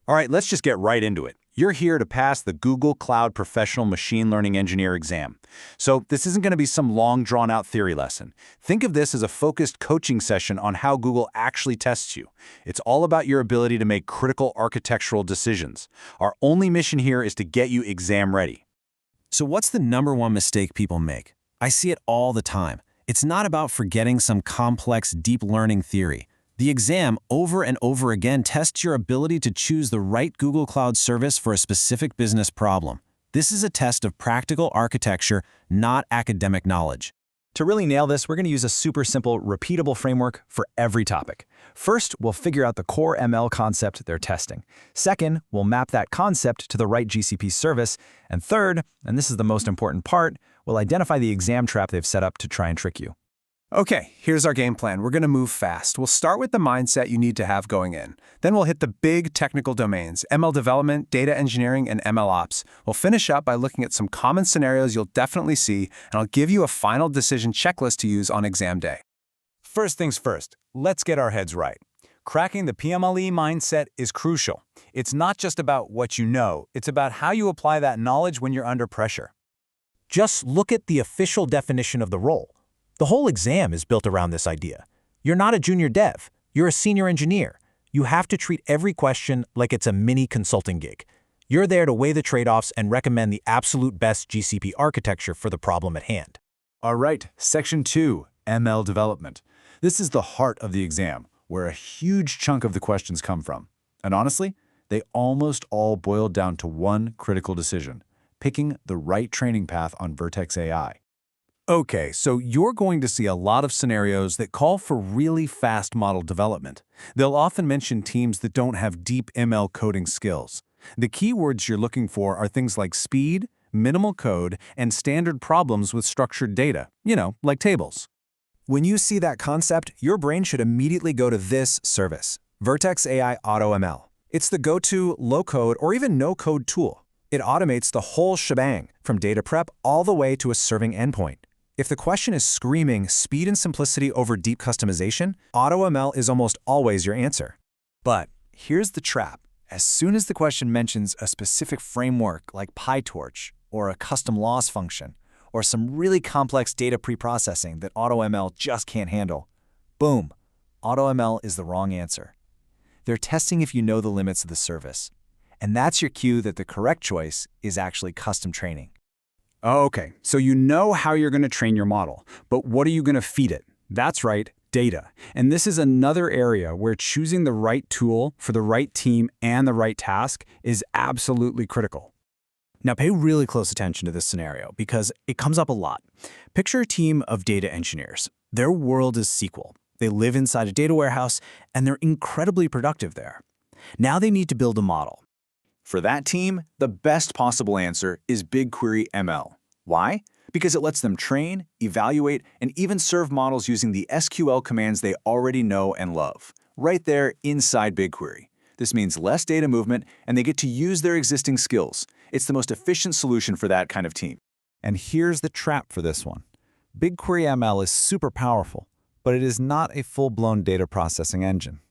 All right, let's just get right into it. You're here to pass the Google Cloud Professional Machine Learning Engineer exam. So this isn't going to be some long, drawn-out theory lesson. Think of this as a focused coaching session on how Google actually tests you. It's all about your ability to make critical architectural decisions. Our only mission here is to get you exam ready. So what's the #1 mistake people make? I see it all the time. It's not about forgetting some complex deep learning theory. The exam over and over again tests your ability to choose the right Google Cloud service for a specific business problem. This is a test of practical architecture, not academic knowledge. To really nail this, we're going to use a super simple, repeatable framework for every topic. First, we'll figure out the core ML concept they're testing. Second, we'll map that concept to the right GCP service. And third, and this is the most important part, we'll identify the exam trap they've set up to try and trick you. Okay, here's our game plan. We're going to move fast. We'll start with the mindset you need to have going in. Then we'll hit the big technical domains, ML development, data engineering, and ML ops. We'll finish up by looking at some common scenarios you'll definitely see, and I'll give you a final decision checklist to use on exam day. First things first, let's get our heads right. Cracking the PMLE mindset is crucial. It's not just about what you know, it's about how you apply that knowledge when you're under pressure. Just look at the official definition of the role. The whole exam is built around this idea. You're not a junior dev, you're a senior engineer. You have to treat every question like it's a mini consulting gig. You're there to weigh the trade-offs and recommend the absolute best GCP architecture for the problem at hand. All right, Section 2, ML development. This is the heart of the exam, where a huge chunk of the questions come from. And honestly, they almost all boil down to one critical decision: picking the right training path on Vertex AI. Okay, so you're going to see a lot of scenarios that call for really fast model development. They'll often mention teams that don't have deep ML coding skills. The keywords you're looking for are things like speed, minimal code, and standard problems with structured data, like tables. When you see that concept, your brain should immediately go to this service, Vertex AI AutoML. It's the go-to low-code or even no-code tool. It automates the whole shebang, from data prep all the way to a serving endpoint. If the question is screaming speed and simplicity over deep customization, AutoML is almost always your answer. But here's the trap. As soon as the question mentions a specific framework like PyTorch or a custom loss function or some really complex data preprocessing that AutoML just can't handle, boom, AutoML is the wrong answer. They're testing if you know the limits of the service. And that's your cue that the correct choice is actually custom training. Okay, so you know how you're going to train your model, but what are you going to feed it? That's right, data. And this is another area where choosing the right tool for the right team and the right task is absolutely critical. Now pay really close attention to this scenario because it comes up a lot. Picture a team of data engineers. Their world is SQL. They live inside a data warehouse and they're incredibly productive there. Now they need to build a model. For that team, the best possible answer is BigQuery ML. Why? Because it lets them train, evaluate, and even serve models using the SQL commands they already know and love, right there inside BigQuery. This means less data movement, and they get to use their existing skills. It's the most efficient solution for that kind of team. And here's the trap for this one. BigQuery ML is super powerful, but it is not a full-blown data processing engine.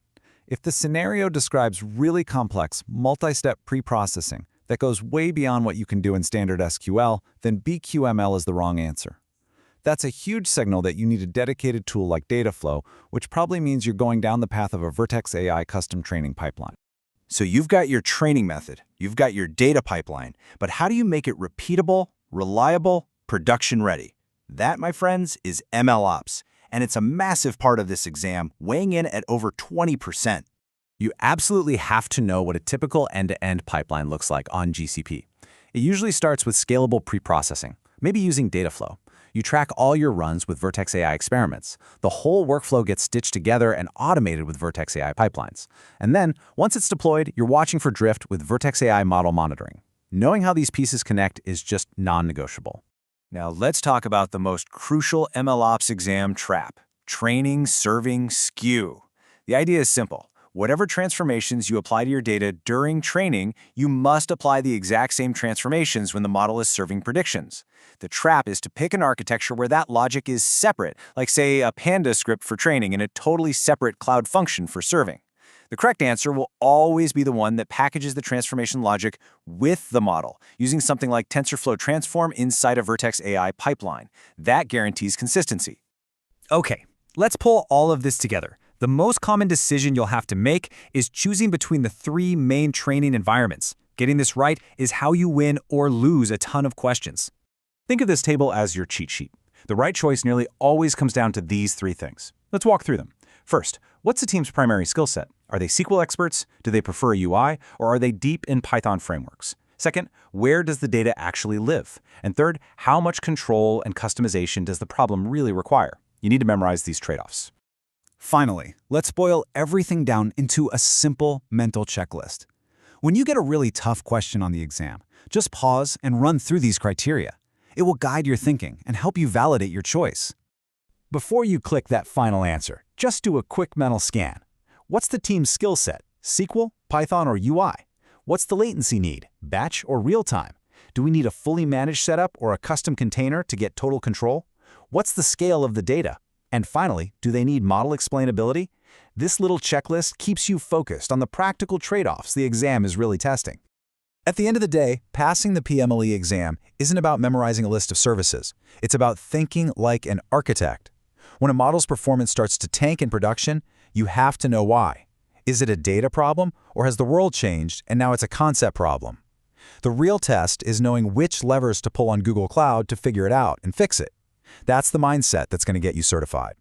If the scenario describes really complex, multi-step pre-processing that goes way beyond what you can do in standard SQL, then BQML is the wrong answer. That's a huge signal that you need a dedicated tool like Dataflow, which probably means you're going down the path of a Vertex AI custom training pipeline. So you've got your training method, you've got your data pipeline, but how do you make it repeatable, reliable, production ready? That, my friends, is ML ops. And it's a massive part of this exam, weighing in at over 20%. You absolutely have to know what a typical end-to-end pipeline looks like on GCP. It usually starts with scalable preprocessing, maybe using Dataflow. You track all your runs with Vertex AI experiments. The whole workflow gets stitched together and automated with Vertex AI pipelines. And then, once it's deployed, you're watching for drift with Vertex AI model monitoring. Knowing how these pieces connect is just non-negotiable. Now let's talk about the most crucial MLOps exam trap: training, serving, skew. The idea is simple. Whatever transformations you apply to your data during training, you must apply the exact same transformations when the model is serving predictions. The trap is to pick an architecture where that logic is separate, like say a Panda script for training and a totally separate cloud function for serving. The correct answer will always be the one that packages the transformation logic with the model, using something like TensorFlow Transform inside a Vertex AI pipeline. That guarantees consistency. Okay, let's pull all of this together. The most common decision you'll have to make is choosing between the three main training environments. Getting this right is how you win or lose a ton of questions. Think of this table as your cheat sheet. The right choice nearly always comes down to these three things. Let's walk through them. First, what's the team's primary skill set? Are they SQL experts? Do they prefer a UI? Or are they deep in Python frameworks? Second, where does the data actually live? And third, how much control and customization does the problem really require? You need to memorize these trade-offs. Finally, let's boil everything down into a simple mental checklist. When you get a really tough question on the exam, just pause and run through these criteria. It will guide your thinking and help you validate your choice. Before you click that final answer, just do a quick mental scan. What's the team's skill set? SQL, Python, or UI? What's the latency need? Batch or real-time? Do we need a fully managed setup or a custom container to get total control? What's the scale of the data? And finally, do they need model explainability? This little checklist keeps you focused on the practical trade-offs the exam is really testing. At the end of the day, passing the PMLE exam isn't about memorizing a list of services. It's about thinking like an architect. When a model's performance starts to tank in production, you have to know why. Is it a data problem, or has the world changed and now it's a concept problem? The real test is knowing which levers to pull on Google Cloud to figure it out and fix it. That's the mindset that's going to get you certified.